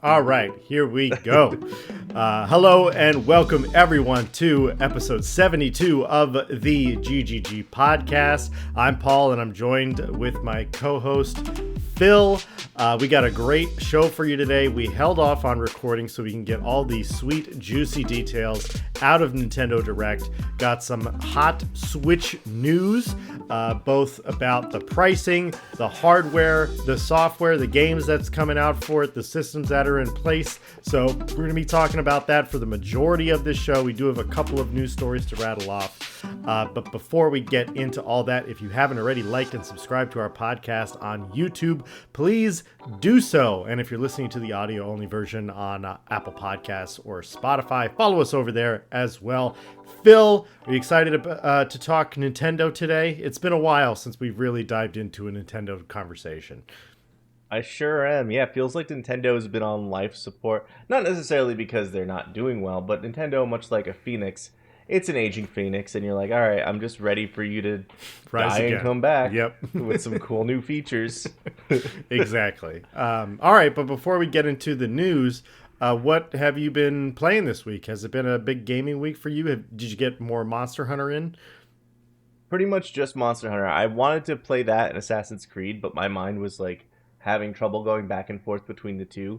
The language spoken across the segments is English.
All right, here we go. Hello and welcome everyone to episode 72 of the GGG Podcast. I'm Paul and I'm joined with my co-host Phil. We got a great show for you today. We held off on recording so we can get all the sweet, juicy details out of Nintendo Direct. Got some hot Switch news, both about the pricing, the hardware, the software, the games that's coming out for it, the systems that are in place. So we're going to be talking about that for the majority of this show. We do have a couple of news stories to rattle off. But before we get into all that, if you haven't already liked and subscribed to our podcast on YouTube, please do so. And if you're listening to the audio only version on Apple Podcasts or Spotify, follow us over there as well. Phil, are you excited to talk Nintendo today? It's been a while since we've really dived into a Nintendo conversation. I sure am. Yeah, it feels like Nintendo has been on life support. Not necessarily because they're not doing well, but Nintendo, much like a phoenix, it's an aging phoenix, and you're like, all right, I'm just ready for you to Rise die again. and come back Yep. with some cool new features. Exactly. All right, but before we get into the news, what have you been playing this week? Has it been a big gaming week for you? Did you get more Monster Hunter in? Pretty much just Monster Hunter. I wanted to play that and Assassin's Creed, but my mind was like having trouble going back and forth between the two.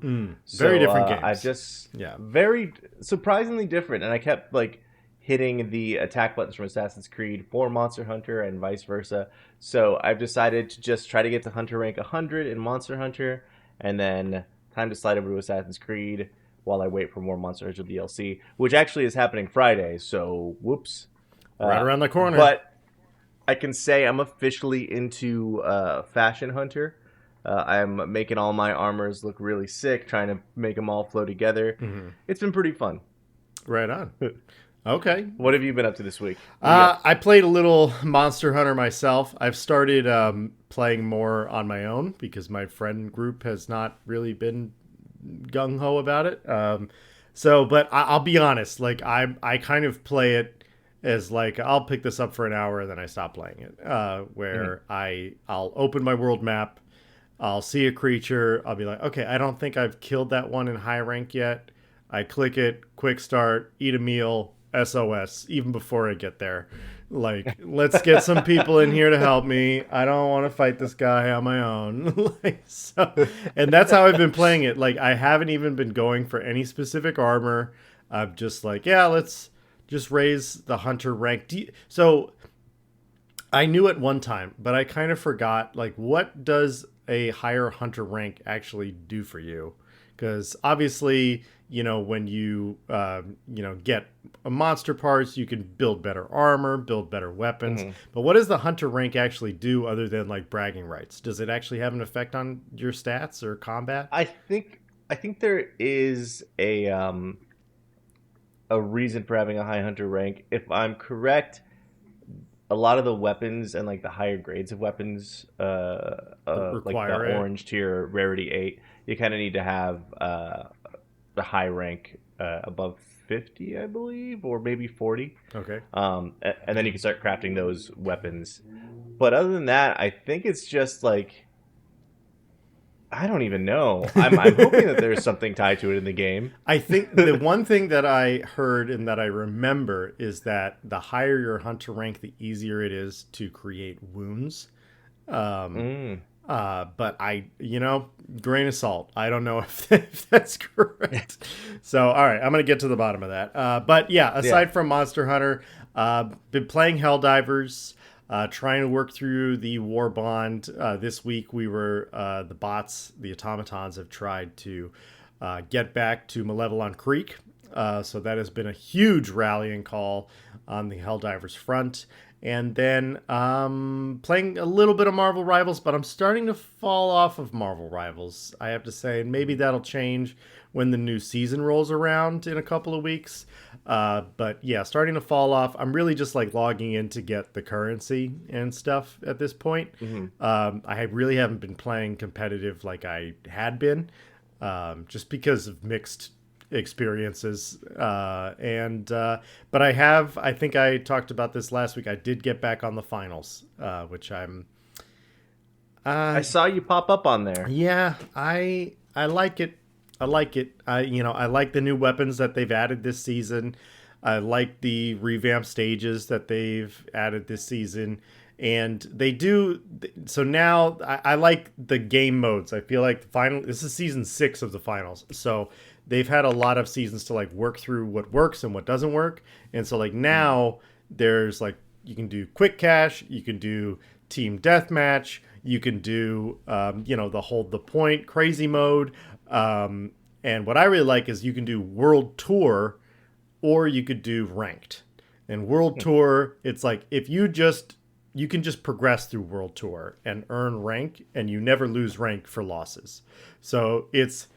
Very different games. I just very surprisingly different, and I kept like hitting the attack buttons from Assassin's Creed for Monster Hunter and vice versa. So I've decided to just try to get to Hunter rank 100 in Monster Hunter, and then time to slide over to Assassin's Creed while I wait for more Monster Hunter DLC, which actually is happening Friday. So whoops, Right around the corner. But I can say I'm officially into Fashion Hunter. I'm making all my armors look really sick, trying to make them all flow together. Mm-hmm. It's been pretty fun. Right on. Okay. What have you been up to this week? I played a little Monster Hunter myself. I've started playing more on my own because my friend group has not really been gung-ho about it. But I'll be honest, like I kind of play it as like I'll pick this up for an hour and then I stop playing it. Where I'll open my world map, I'll see a creature, I'll be like, okay, I don't think I've killed that one in high rank yet. I click it, quick start, eat a meal, SOS, even before I get there. Like, let's get some people in here to help me. I don't want to fight this guy on my own. And that's how I've been playing it. Like, I haven't even been going for any specific armor. I'm just like, yeah, let's just raise the hunter rank. So I knew at one time, but I kind of forgot, like, what does a higher hunter rank actually do for you? Because obviously, when you, get monster parts, you can build better armor, build better weapons. Mm-hmm. But what does the hunter rank actually do other than like bragging rights? Does it actually have an effect on your stats or combat? I think there is a reason for having a high hunter rank. If I'm correct, a lot of the weapons and like the higher grades of weapons, like the orange tier rarity 8, you kind of need to have the high rank above 50, I believe, or maybe 40. Okay. And then you can start crafting those weapons. But other than that, I think it's just like, I don't even know. I'm hoping that there's something tied to it in the game. I think the one thing that I heard and that I remember is that the higher your hunter rank, the easier it is to create wounds. But grain of salt. I don't know if that's correct. So, all right, I'm going to get to the bottom of that. But yeah, aside from Monster Hunter, been playing Helldivers. Trying to work through the war bond. This week we were, the bots, the automatons have tried to get back to Malevelon Creek. So that has been a huge rallying call on the Helldivers front. And then playing a little bit of Marvel Rivals, but I'm starting to fall off of Marvel Rivals, I have to say. And maybe that'll change when the new season rolls around in a couple of weeks. But yeah, starting to fall off. I'm really just like logging in to get the currency and stuff at this point. Mm-hmm. I really haven't been playing competitive like I had been, just because of mixed experiences. But I think I talked about this last week. I did get back on the finals, which I saw you pop up on there. Yeah, I like it I like it. I like the new weapons that they've added this season. I like the revamped stages that they've added this season. And they do so now. I like the game modes. I feel like this is season 6 of the finals. So they've had a lot of seasons to like work through what works and what doesn't work. And so like now there's like you can do quick cash, you can do team deathmatch, you can do the hold the point crazy mode. And what I really like is you can do world tour or you could do ranked. And world tour, it's like if you can just progress through world tour and earn rank and you never lose rank for losses. So it's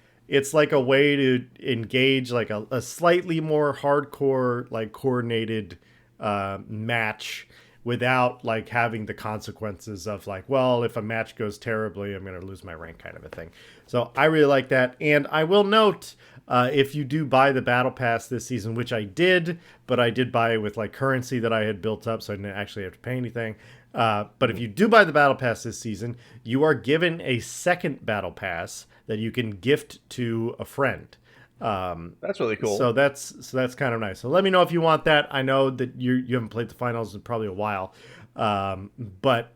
like a way to engage like a slightly more hardcore like coordinated match without like having the consequences of like, well, if a match goes terribly, I'm going to lose my rank kind of a thing. So I really like that. And I will note, if you do buy the battle pass this season, which I did, but I did buy it with like currency that I had built up, so I didn't actually have to pay anything. But if you do buy the battle pass this season, you are given a second battle pass that you can gift to a friend. That's really cool. So that's kind of nice. So let me know if you want that. I know that you haven't played the finals in probably a while, but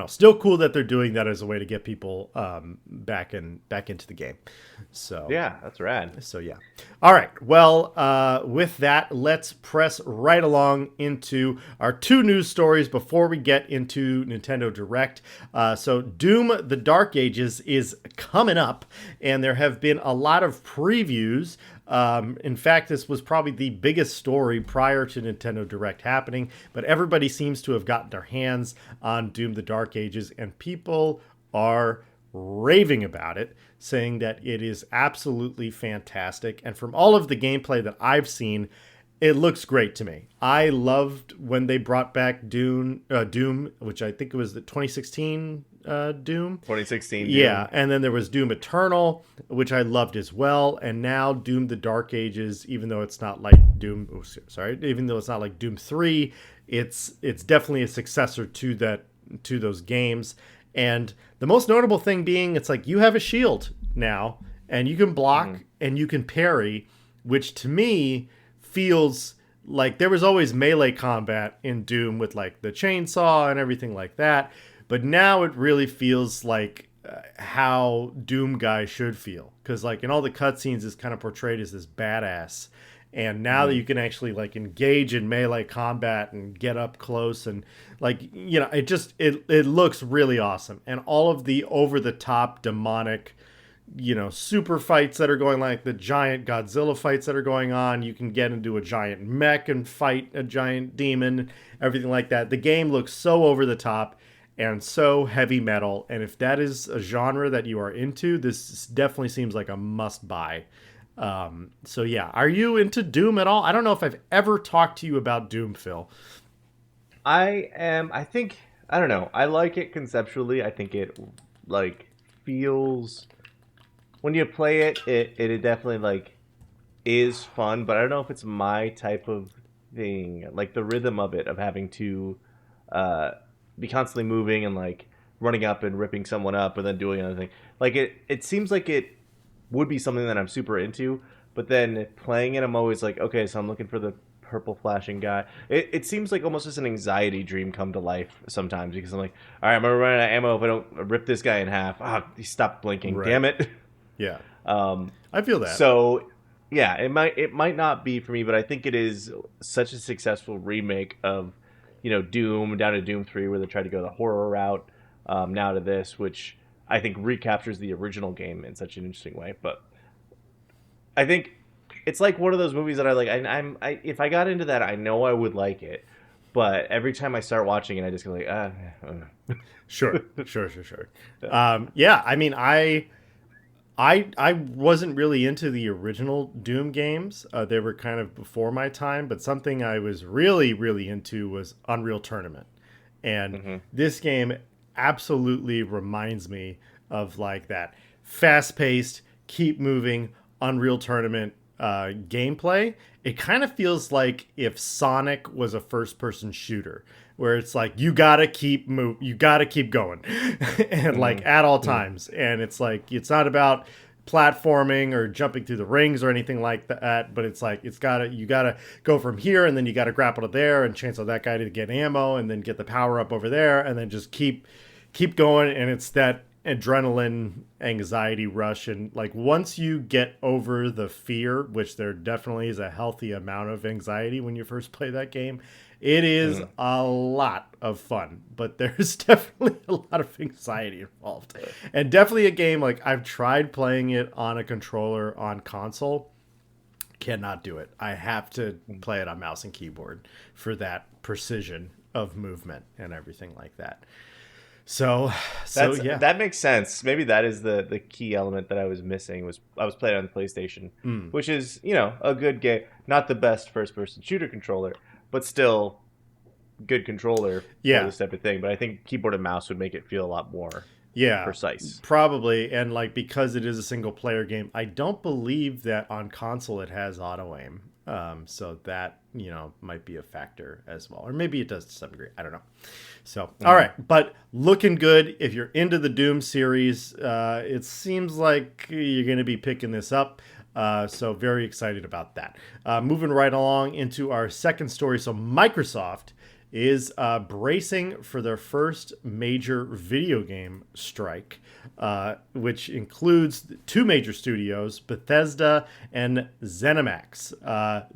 still cool that they're doing that as a way to get people back into the game. So yeah, that's rad. So yeah. All right. Well, with that, let's press right along into our 2 news stories before we get into Nintendo Direct. So Doom: The Dark Ages is coming up, and there have been a lot of previews. In fact, this was probably the biggest story prior to Nintendo Direct happening, but everybody seems to have gotten their hands on Doom: The Dark Ages, and people are raving about it, saying that it is absolutely fantastic. And from all of the gameplay that I've seen, it looks great to me. I loved when they brought back Doom, which I think it was the 2016 Doom. 2016 Doom. Yeah, and then there was Doom Eternal, which I loved as well. And now Doom: The Dark Ages, even though it's not like even though it's not like Doom 3, it's definitely a successor to those games. And the most notable thing being, it's like you have a shield now, and you can block and you can parry, which to me feels like there was always melee combat in Doom with like the chainsaw and everything like that. But now it really feels like how Doom guys should feel. Because like in all the cutscenes, it's kind of portrayed as this badass. And now that you can actually like engage in melee combat and get up close and like, it looks really awesome. And all of the over the top demonic, super fights that are going, like the giant Godzilla fights that are going on. You can get into a giant mech and fight a giant demon, everything like that. The game looks so over the top and so heavy metal. And if that is a genre that you are into, this definitely seems like a must buy. So yeah, are you into Doom at all? I don't know if I've ever talked to you about Doom, Phil. I am. I think, I don't know. I like it conceptually. I think it like feels, when you play it, it definitely like is fun, but I don't know if it's my type of thing. Like the rhythm of it, of having to be constantly moving and like running up and ripping someone up and then doing another thing. Like it seems like it would be something that I'm super into, but then playing it, I'm always like, okay, so I'm looking for the purple flashing guy. It seems like almost just an anxiety dream come to life sometimes, because I'm like, all right, I'm gonna run out of ammo if I don't rip this guy in half. He stopped blinking. Right. Damn it. Yeah. I feel that. So yeah, it might not be for me, but I think it is such a successful remake of, Doom, down to Doom 3, where they tried to go the horror route, now to this, which I think recaptures the original game in such an interesting way. But I think it's like one of those movies that I like. If I got into that, I know I would like it. But every time I start watching it, I just go like, Sure. Yeah, I mean, I wasn't really into the original Doom games. They were kind of before my time. But something I was really, really into was Unreal Tournament. And this game absolutely reminds me of like that fast-paced, keep moving Unreal Tournament gameplay. It kind of feels like if Sonic was a first-person shooter, where it's like you gotta keep going, and like at all times. And it's like it's not about platforming or jumping through the rings or anything like that, but it's like you gotta go from here, and then you gotta grapple to there and chance on that guy to get ammo, and then get the power up over there, and then just keep going. And it's that adrenaline anxiety rush, and like once you get over the fear, which there definitely is a healthy amount of anxiety when you first play that game, it is Mhm. a lot of fun, but there's definitely a lot of anxiety involved. And definitely a game like I've tried playing it on a controller on console, cannot do it. I have to play it on mouse and keyboard for that precision of movement and everything like that. So, yeah. That makes sense. Maybe that is the key element that I was missing. Was I was playing on the PlayStation, Mm, which is a good game, not the best first person shooter controller, but still good controller for yeah. this type of thing. But I think keyboard and mouse would make it feel a lot more Yeah, precise. probably. And like because it is a single player game, I don't believe that on console it has auto aim. So that, might be a factor as well. Or maybe it does to some degree. I don't know. So, all Mhm. right. But looking good. If you're into the Doom series, it seems like you're going to be picking this up. So, very excited about that. Moving right along into our second story. So, Microsoft is bracing for their first major video game strike, which includes two major studios, Bethesda and ZeniMax.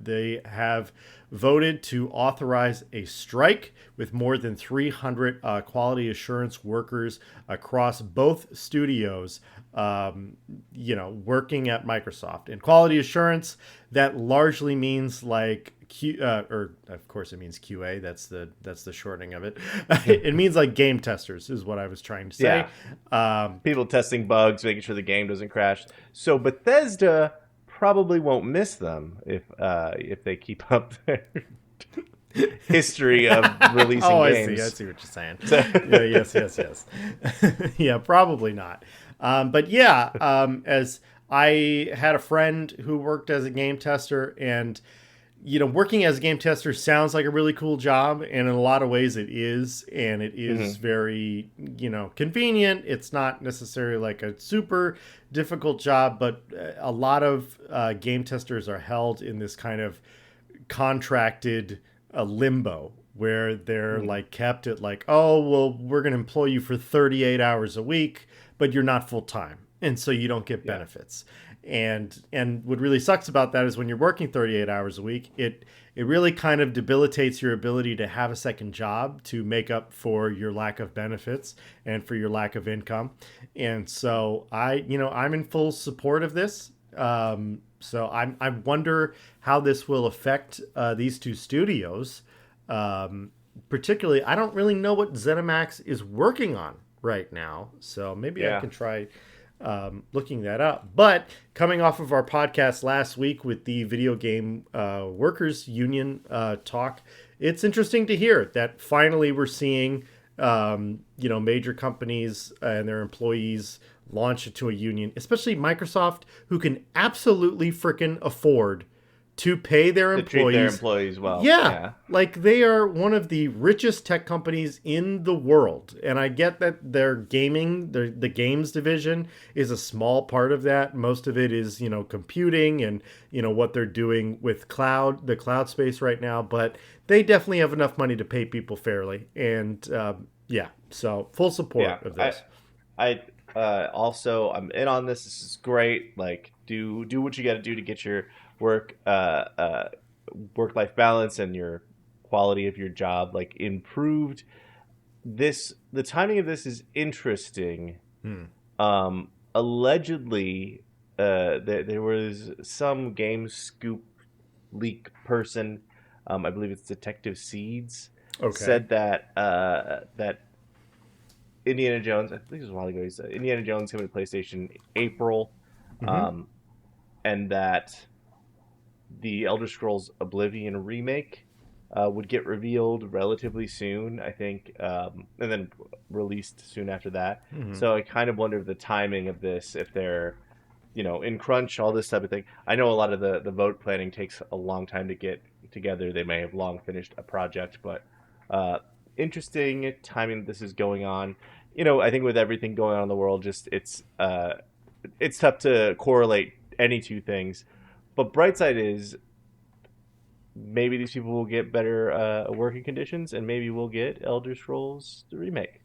They have voted to authorize a strike with more than 300 quality assurance workers across both studios, working at Microsoft. And quality assurance, that largely means like or of course it means QA. That's the shortening of it. It means like game testers is what I was trying to say. Yeah, people testing bugs, making sure the game doesn't crash. So Bethesda probably won't miss them if they keep up their history of releasing Oh, I see. I games. see what you're saying. So, Yeah, yes. Yeah, probably not. But yeah, as I had a friend who worked as a game tester, and working as a game tester sounds like a really cool job, and in a lot of ways it is, and it is mhm. very, convenient. It's not necessarily like a super difficult job, but a lot of game testers are held in this kind of contracted limbo where they're Mhm. like kept at like, oh, well, we're going to employ you for 38 hours a week, but you're not full time. And so you don't get Yeah. benefits. And what really sucks about that is when you're working 38 hours a week, it really kind of debilitates your ability to have a second job to make up for your lack of benefits and for your lack of income. And so I'm in full support of this. So I wonder how this will affect these two studios. Particularly, I don't really know what ZeniMax is working on right now, so maybe I Yeah. can try looking that up. But coming off of our podcast last week with the video game workers union talk, it's interesting to hear that finally we're seeing major companies and their employees launch into a union, especially Microsoft, who can absolutely freaking afford to pay their To treat their employees. employees well. Yeah, Yeah. like they are one of the richest tech companies in the world. And I get that their gaming, the games division is a small part of that. Most of it is, computing and, what they're doing with the cloud space right now. But they definitely have enough money to pay people fairly. And yeah, so full Yeah. support of I this. I also I'm in on this. This is great. Like do what you got to do to get your work work life balance and your quality of your job like improved. The timing of this is interesting. Hmm. Allegedly, there was some game scoop leak person. I believe it's Detective Seeds Okay. said that Indiana Jones. I think it was a while ago. He said Indiana Jones coming to PlayStation April, Mm-hmm. um, and that the Elder Scrolls Oblivion remake would get revealed relatively soon. I think, and then released soon after that. Mm-hmm. So I kind of wonder if the timing of this, if they're in crunch, all this type of thing. I know a lot of the vote planning takes a long time to get together. They may have long finished a project, but uh, interesting timing this is going on. I think with everything going on in the world, just it's it's tough to correlate any two things. But bright side is maybe these people will get better working conditions, and maybe we'll get Elder Scrolls the remake.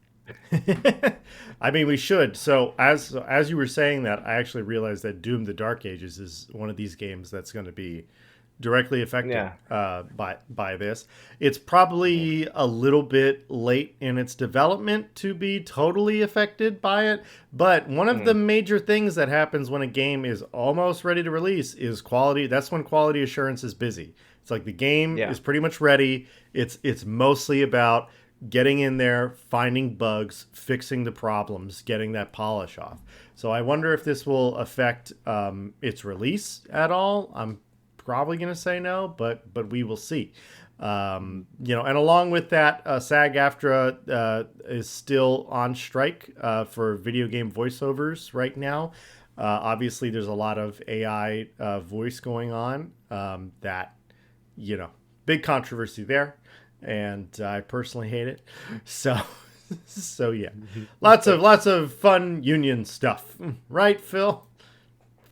I mean, we should. So as you were saying that, I actually realized that Doom: The Dark Ages is one of these games that's going to be directly affected Yeah. by this. It's probably a little bit late in its development to be totally affected by it, but one of the Mm. major things that happens when a game is almost ready to release is quality. That's when quality assurance is busy. It's like the game Yeah. is pretty much ready. It's mostly about getting in there, finding bugs, fixing the problems, getting that polish off. So I wonder if this will affect its release at all. I'm probably going to say no, but we will see. And along with that, SAG-AFTRA is still on strike for video game voiceovers right now. Obviously, there's a lot of AI voice going on that, big controversy there, and I personally hate it. So, so yeah, lots of fun union stuff, right, Phil?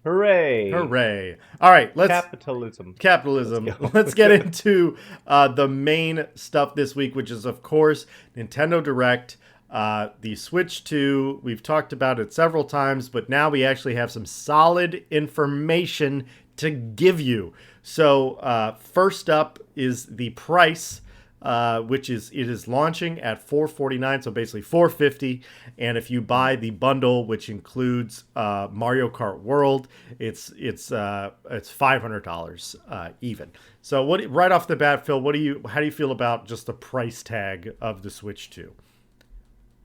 Hooray! Hooray! All right, Capitalism. capitalism. Let's go. Let's get into the main stuff this week, which is, of course, Nintendo Direct. The Switch 2, we've talked about it several times, but now we actually have some solid information to give you. So first up is the price, which is launching at $449, so basically $450. And if you buy the bundle, which includes Mario Kart World, it's $500 even. So right off the bat, Phil, how do you feel about just the price tag of the Switch 2?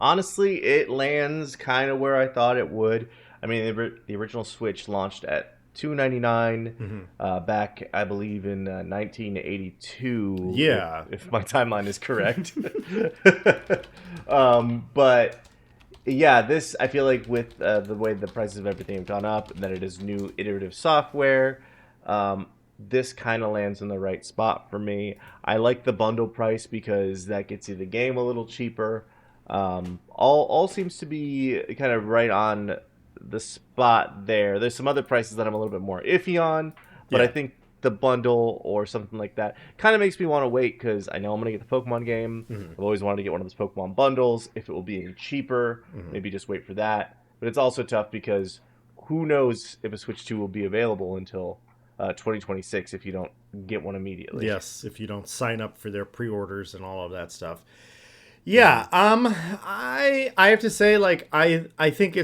Honestly, it lands kind of where I thought it would. I mean, the original Switch launched at $299 back, I believe, in 1982. Yeah. If my timeline is correct. But yeah, this I feel like with the way the prices of everything have gone up, and that it is new iterative software. This kind of lands in the right spot for me. I like the bundle price because that gets you the game a little cheaper. All seems to be kind of right on the spot there. There's some other prices that I'm a little bit more iffy on, but I Yeah. think the bundle or something like that kind of makes me want to wait because I know I'm going to get the Pokemon game. I've always wanted to get one of those Pokemon bundles. If it will be any cheaper, maybe just wait for that. But it's also tough because who knows if a Switch 2 will be available until 2026 if you don't get one immediately. Yes, if you don't sign up for their pre-orders and all of that stuff. Yeah, I have to say, like, I think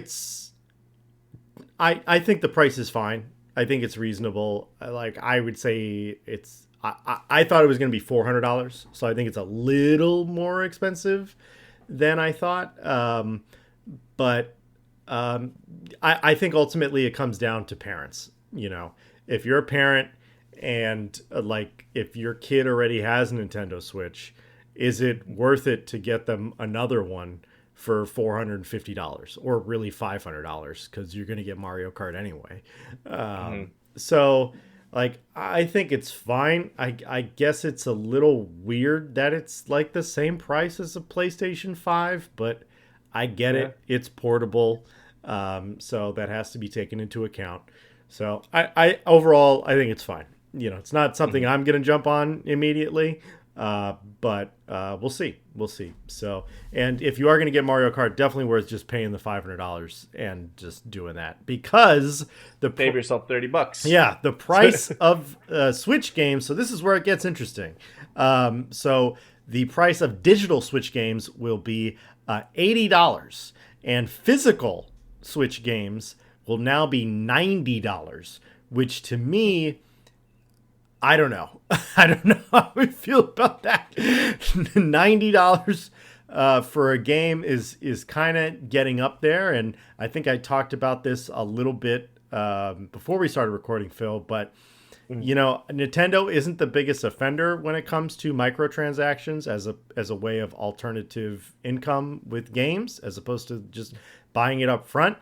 I think the price is fine. I think it's reasonable. Like, I would say I thought it was going to be $400, so I think it's a little more expensive than I thought. But I think ultimately it comes down to parents. If you're a parent and like if your kid already has a Nintendo Switch, is it worth it to get them another one for $450 or really $500 because you're going to get Mario Kart anyway? So, like, I think it's fine. I guess it's a little weird that it's like the same price as a PlayStation 5, but I get it. It's portable. So that has to be taken into account. So I overall, I think it's fine. It's not something I'm going to jump on immediately. But we'll see. We'll see. So, and if you are going to get Mario Kart, definitely worth just paying the $500 and just doing that because Save yourself $30. Yeah, the price of Switch games. So this is where it gets interesting. So the price of digital Switch games will be $80, and physical Switch games will now be $90, which to me, I don't know. I don't know how we feel about that. $90 for a game is kind of getting up there, and I think I talked about this a little bit before we started recording, Phil. But Nintendo isn't the biggest offender when it comes to microtransactions as a way of alternative income with games, as opposed to just buying it up front.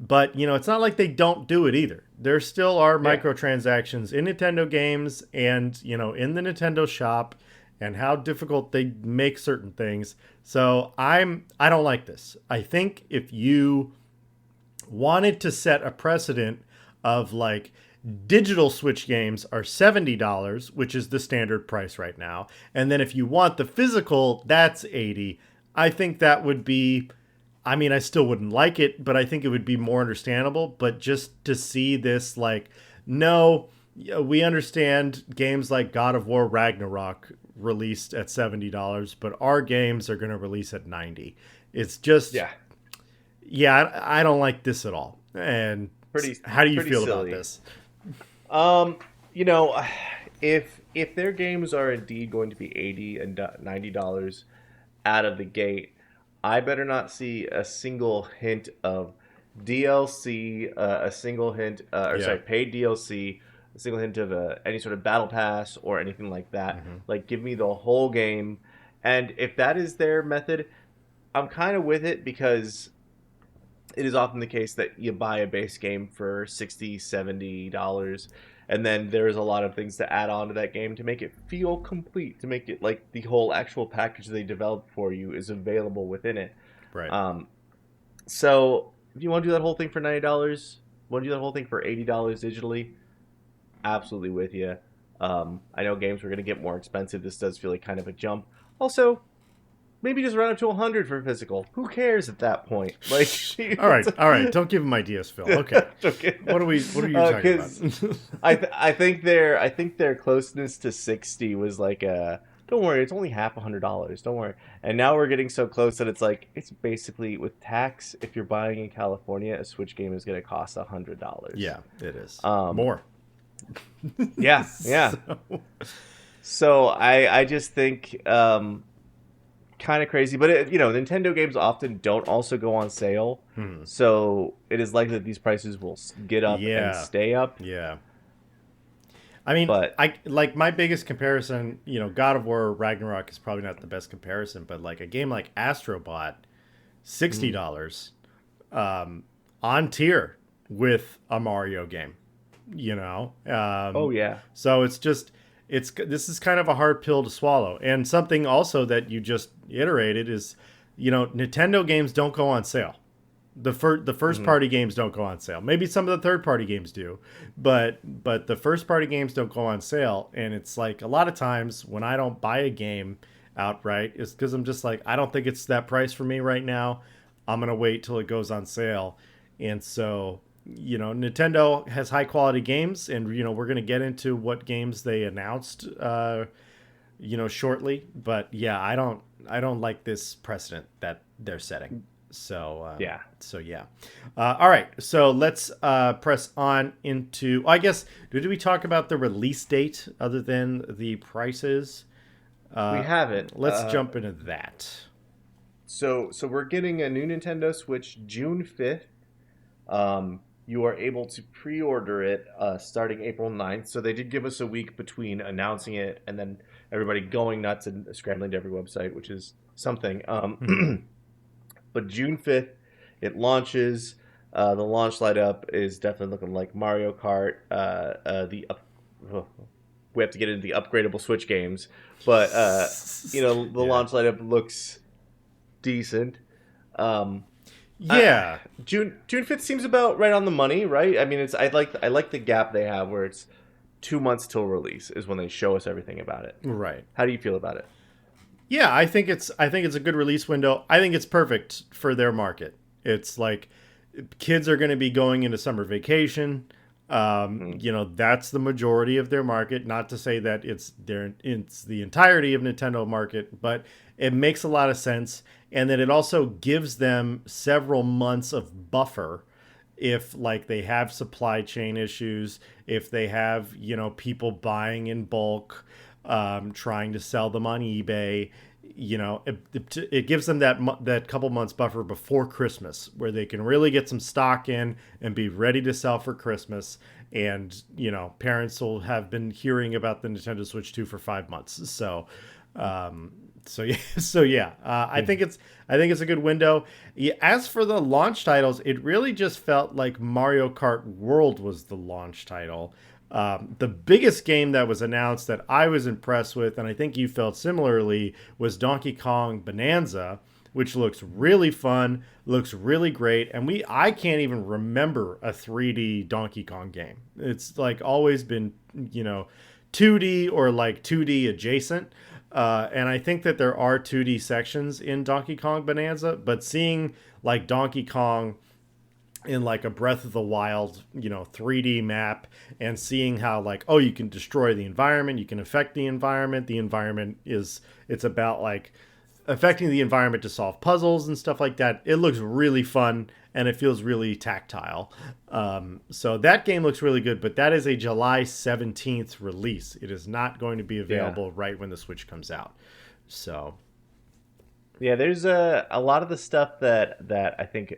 But, it's not like they don't do it either. There still are microtransactions in Nintendo games and, in the Nintendo shop, and how difficult they make certain things. So I don't like this. I think if you wanted to set a precedent of like digital Switch games are $70, which is the standard price right now. And then if you want the physical, that's 80. I think that would be, I mean, I still wouldn't like it, but I think it would be more understandable. But just to see this, like, no, we understand games like God of War Ragnarok released at $70, but our games are going to release at 90. It's just, Yeah, yeah, I don't like this at all. And pretty how do you pretty feel about silly. this? You know, if their games are indeed going to be $80 and $90 out of the gate, I better not see a single hint of DLC, a single hint, or Yeah. sorry, paid DLC, a single hint of any sort of battle pass or anything like that. Mm-hmm. Like, give me the whole game. And if that is their method, I'm kind of with it because it is often the case that you buy a base game for $60, $70, and then there's a lot of things to add on to that game to make it feel complete, to make it like the whole actual package they developed for you is available within it. Right. So if you want to do that whole thing for $90, want to do that whole thing for $80 digitally, absolutely with you. I know games were going to get more expensive. This does feel like kind of a jump. Also, maybe just round up to 100 for physical. Who cares at that point? Like, All right. Don't give him ideas, Phil. Okay. Okay. What are you talking about? I think their closeness to 60 was like don't worry, it's only half $100. Don't worry. And now we're getting so close that it's like it's basically with tax. If you're buying in California, a Switch game is going to cost $100. Yeah, it is. Um, More. Yeah, yeah. So I just think kind of crazy, but Nintendo games often don't also go on sale, so it is likely that these prices will get up and Yeah. stay up. Yeah. I mean, But I like my biggest comparison, God of War Ragnarok is probably not the best comparison, but like a game like Astrobot, $60 on tier with a Mario game, oh yeah, So this is kind of a hard pill to swallow. And something also that you just iterated is, Nintendo games don't go on sale. The first party games don't go on sale. Maybe some of the third party games do, but the first party games don't go on sale. And it's like a lot of times when I don't buy a game outright, it's because I'm just like, I don't think it's that price for me right now. I'm gonna wait till it goes on sale. And so, Nintendo has high quality games, and we're gonna get into what games they announced, shortly. But yeah, I don't like this precedent that they're setting. So yeah. yeah. All right. So let's press on into. I guess did we talk about the release date other than the prices? We haven't. Let's jump into that. So we're getting a new Nintendo Switch June 5th. You are able to pre-order it starting April 9th. So they did give us a week between announcing it and then everybody going nuts and scrambling to every website, which is something. But June 5th, it launches. The launch light up is definitely looking like Mario Kart. We have to get into the upgradable Switch games, but the launch light up looks decent. Yeah. June 5th seems about right on the money, right? I mean, I like the gap they have where it's 2 months till release is when they show us everything about it. Right. How do you feel about it? Yeah, I think it's a good release window. I think it's perfect for their market. It's like kids are going to be going into summer vacation. That's the majority of their market. Not to say that it's the entirety of Nintendo market, but it makes a lot of sense. And then it also gives them several months of buffer if like they have supply chain issues, if they have, people buying in bulk, trying to sell them on eBay. It gives them that couple months buffer before Christmas where they can really get some stock in and be ready to sell for Christmas. And, parents will have been hearing about the Nintendo Switch 2 for 5 months. So, I think it's a good window. Yeah, as for the launch titles, it really just felt like Mario Kart World was the launch title. The biggest game that was announced that I was impressed with, and I think you felt similarly, was Donkey Kong Bonanza. which looks really fun, looks really great, and I can't even remember a 3D Donkey Kong game. It's like always been, you know, 2D or like 2D adjacent. And I think that there are 2D sections in Donkey Kong Bonanza, but seeing like Donkey Kong in like a Breath of the Wild, you know, 3D map, and seeing how like, oh, you can destroy the environment, you can affect the environment. The environment is, it's about like affecting the environment to solve puzzles and stuff like that. It looks really fun and it feels really tactile. So that game looks really good, but that is a July 17th release. It is not going to be available right when the Switch comes out. So Yeah, there's a lot of the stuff that I think.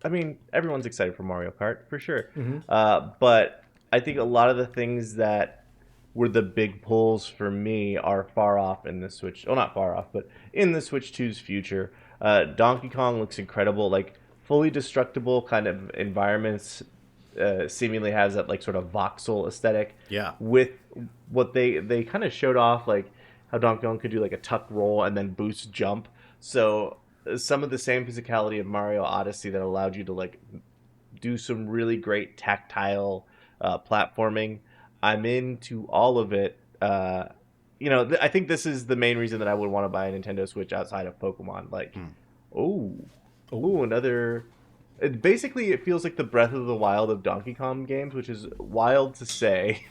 I mean, everyone's excited for Mario Kart for sure, but I think a lot of the things that were the big pulls for me are far off in the Switch. Well, not far off, but in the Switch 2's future. Donkey Kong looks incredible, like fully destructible kind of environments. Seemingly has that like sort of voxel aesthetic. yeah, With what they kind of showed off, like how Donkey Kong could do like a tuck roll and then boost jump. So some of the same physicality of Mario Odyssey that allowed you to like do some really great tactile platforming. I'm into all of it. I think this is the main reason that I would want to buy a Nintendo Switch outside of Pokemon. Like, oh, another. Basically, it feels like the Breath of the Wild of Donkey Kong games, which is wild to say.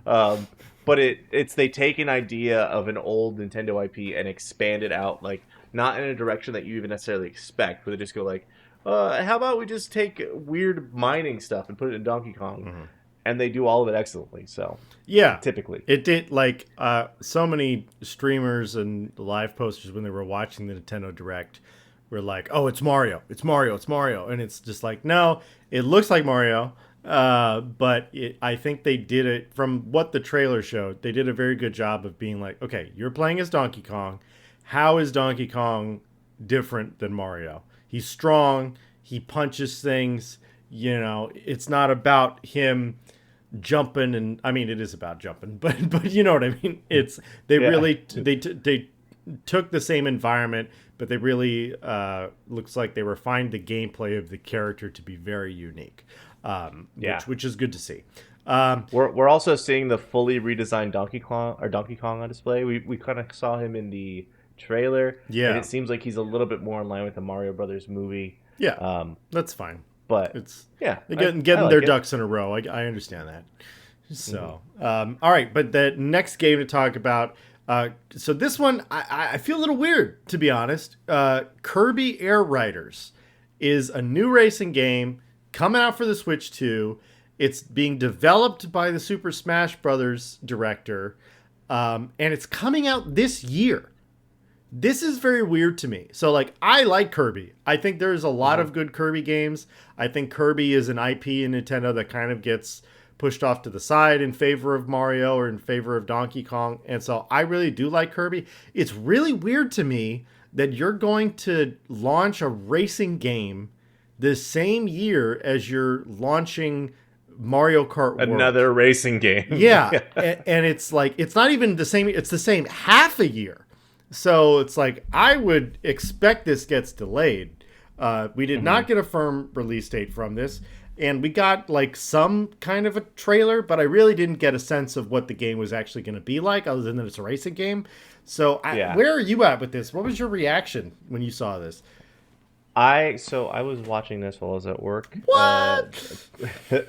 But it's they take an idea of an old Nintendo IP and expand it out, like not in a direction that you even necessarily expect, where they just go like, how about we just take weird mining stuff and put it in Donkey Kong, and they do all of it excellently. So yeah, typically it did. Like so many streamers and live posters when they were watching the Nintendo Direct were like, oh, it's Mario, it's Mario, it's Mario, and it's just like, no, it looks like Mario. But I think they did it, from what the trailer showed, they did a very good job of being like, okay, you're playing as Donkey Kong. How is Donkey Kong different than Mario? He's strong. He punches things. You know, it's not about him jumping, and I mean, it is about jumping, but you know what I mean. It's they took the same environment, but they really looks like they refined the gameplay of the character to be very unique. Which is good to see. We're also seeing the fully redesigned Donkey Kong on display. We kind of saw him in the trailer, Yeah, and it seems like he's a little bit more in line with the Mario Brothers movie. Yeah, that's fine. But it's yeah, getting like their it. ducks in a row. I understand that. So, all right, but the next game to talk about. So this one, I feel a little weird, to be honest. Kirby Air Riders is a new racing game coming out for the Switch 2. It's being developed by the Super Smash Brothers director, and it's coming out this year. This is very weird to me. So, like, I like Kirby. I think there's a lot of good Kirby games. I think Kirby is an IP in Nintendo that kind of gets pushed off to the side in favor of Mario or in favor of Donkey Kong. And so I really do like Kirby. It's really weird to me that you're going to launch a racing game the same year as you're launching Mario Kart World. Another racing game. Yeah. And it's like, it's not even the same. It's the same half a year. So it's like, I would expect this gets delayed. We did not get a firm release date from this. And we got like some kind of a trailer, but I really didn't get a sense of what the game was actually going to be like, other than that it's a racing game. So where are you at with this? What was your reaction when you saw this? I was watching this while I was at work. What?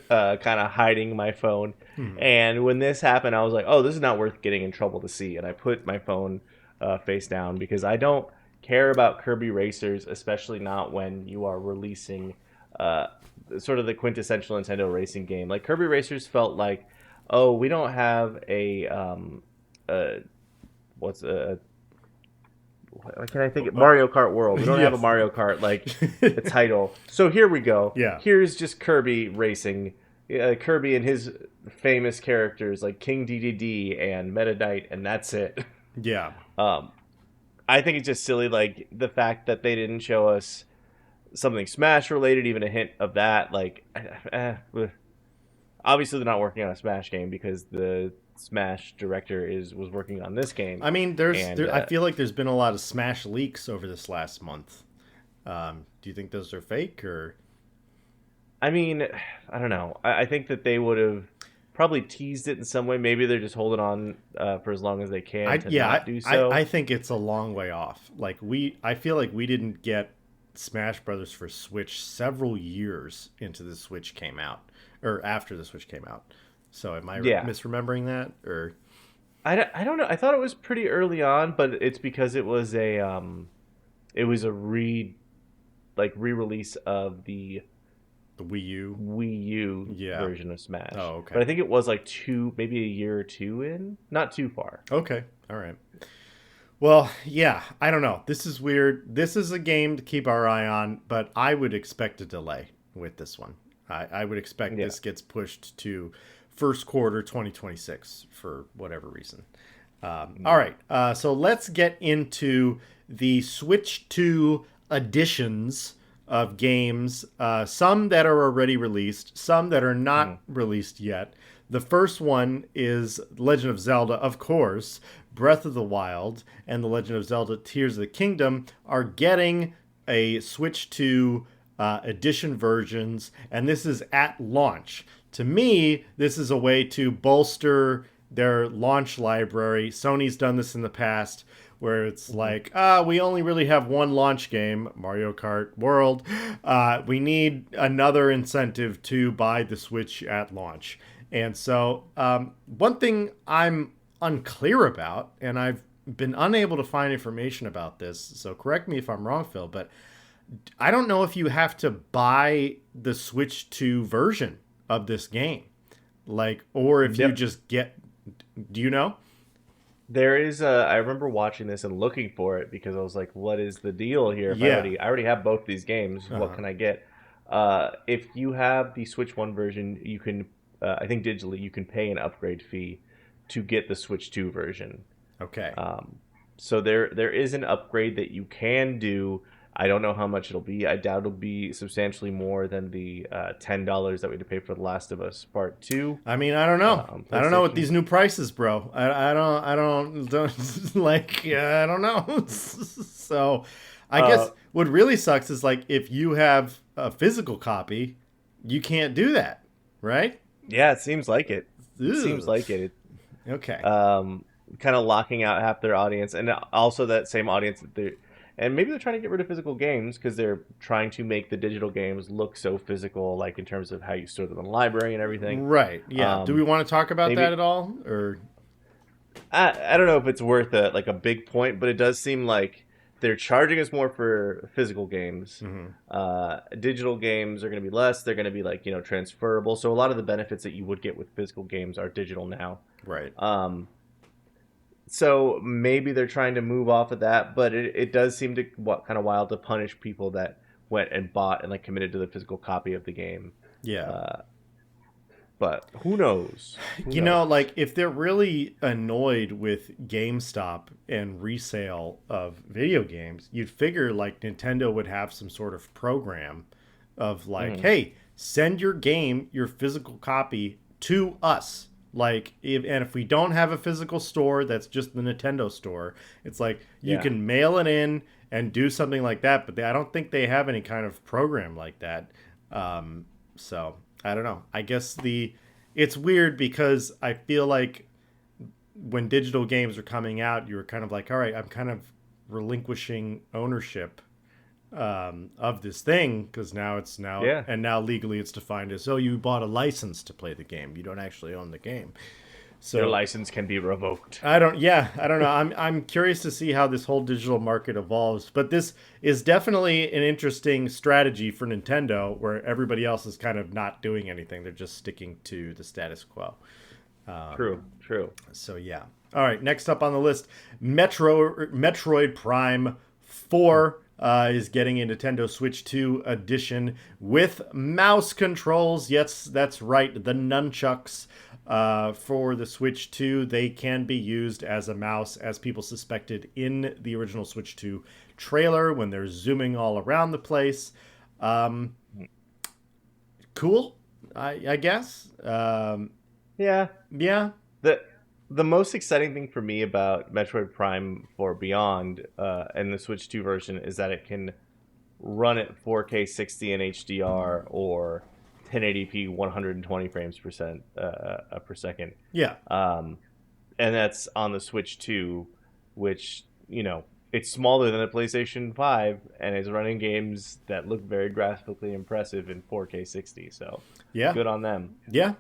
Kind of hiding my phone. And when this happened, I was like, oh, this is not worth getting in trouble to see. And I put my phone face down because I don't care about Kirby Racers, especially not when you are releasing sort of the quintessential Nintendo racing game. Like Kirby Racers felt like, oh, we don't have what can I think? Mario Kart World. We don't have a Mario Kart like the title. So here we go. Yeah. Here's just Kirby racing. Kirby and his famous characters like King DDD and Meta Knight, and that's it. Yeah. I think it's just silly, like the fact that they didn't show us something Smash related, even a hint of that. Like, I'm obviously they're not working on a Smash game because the Smash director was working on this game, I mean, and I feel like there's been a lot of Smash leaks over this last month. Do you think those are fake or? I mean, I don't know. I think that they would have probably teased it in some way. Maybe they're just holding on for as long as they can to not do so. I think it's a long way off. I feel like we didn't get Smash Brothers for Switch several years into the Switch came out, or after the Switch came out. So am I Yeah, misremembering that, or? I don't know. I thought it was pretty early on, but it's because it was a re-release of The Wii U. Wii U Yeah. version of Smash. Oh, okay. But I think it was like maybe a year or two in, not too far. Okay. All right. Well, yeah, I don't know. This is weird. This is a game to keep our eye on, but I would expect a delay with this one. I would expect Yeah. this gets pushed to first quarter 2026 for whatever reason. All right. So let's get into the Switch 2 editions of games, some that are already released, some that are not released yet. The first one is Legend of Zelda, of course. Breath of the Wild and The Legend of Zelda Tears of the Kingdom are getting a Switch 2 edition versions, and this is at launch. To me, this is a way to bolster their launch library. Sony's done this in the past where it's like, we only really have one launch game, Mario Kart World. We need another incentive to buy the Switch at launch. And so one thing I'm unclear about, and I've been unable to find information about this, so correct me if I'm wrong, Phil, but I don't know if you have to buy the Switch 2 version of this game. Or if you just get, do you know? There is I remember watching this and looking for it because I was like, what is the deal here? If Yeah. I already have both these games, what can I get? If you have the Switch 1 version, you can I think digitally you can pay an upgrade fee to get the Switch 2 version. Okay. So there is an upgrade that you can do. I don't know how much it'll be. I doubt it'll be substantially more than the $10 that we had to pay for The Last of Us Part 2. I mean, I don't know. I don't know what these new prices, bro. I don't know. So I guess what really sucks is like if you have a physical copy, you can't do that, right? Yeah, it seems like it. It seems Ugh. like it. Okay. Kind of locking out half their audience, and also that same audience that and maybe they're trying to get rid of physical games because they're trying to make the digital games look so physical, like in terms of how you store them in the library and everything. Right. Yeah. Do we want to talk about Maybe that at all, or? I don't know if it's worth a big point, but it does seem like they're charging us more for physical games. Digital games are going to be less. They're going to be transferable. So a lot of the benefits that you would get with physical games are digital now. Right. So maybe they're trying to move off of that, but it does seem to kind of wild to punish people that went and bought and committed to the physical copy of the game. Yeah. But who knows? You know, if they're really annoyed with GameStop and resale of video games, you'd figure Nintendo would have some sort of program of hey, send your game, your physical copy to us. If we don't have a physical store that's just the Nintendo store, it's you can mail it in and do something like that, but I don't think they have any kind of program like that. So I don't know. I guess it's weird because I feel like when digital games are coming out, you were kind of all right, I'm kind of relinquishing ownership of this thing because now now legally it's defined as you bought a license to play the game. You don't actually own the game. So your license can be revoked. I don't know. I'm curious to see how this whole digital market evolves, but this is definitely an interesting strategy for Nintendo where everybody else is kind of not doing anything. They're just sticking to the status quo. True. So yeah. All right, next up on the list, Metroid Prime 4 is getting a Nintendo Switch 2 edition with mouse controls. Yes, that's right, the nunchucks. For the Switch 2, they can be used as a mouse, as people suspected in the original Switch 2 trailer when they're zooming all around the place. Cool. I guess. Yeah. Yeah. The the most exciting thing for me about Metroid Prime 4 Beyond and the Switch 2 version is that it can run at 4K 60 in HDR or 1080p 120 frames per second. Yeah. Um, and that's on the Switch 2, which, it's smaller than a PlayStation 5 and is running games that look very graphically impressive in 4K 60. So Yeah. good on them. Yeah.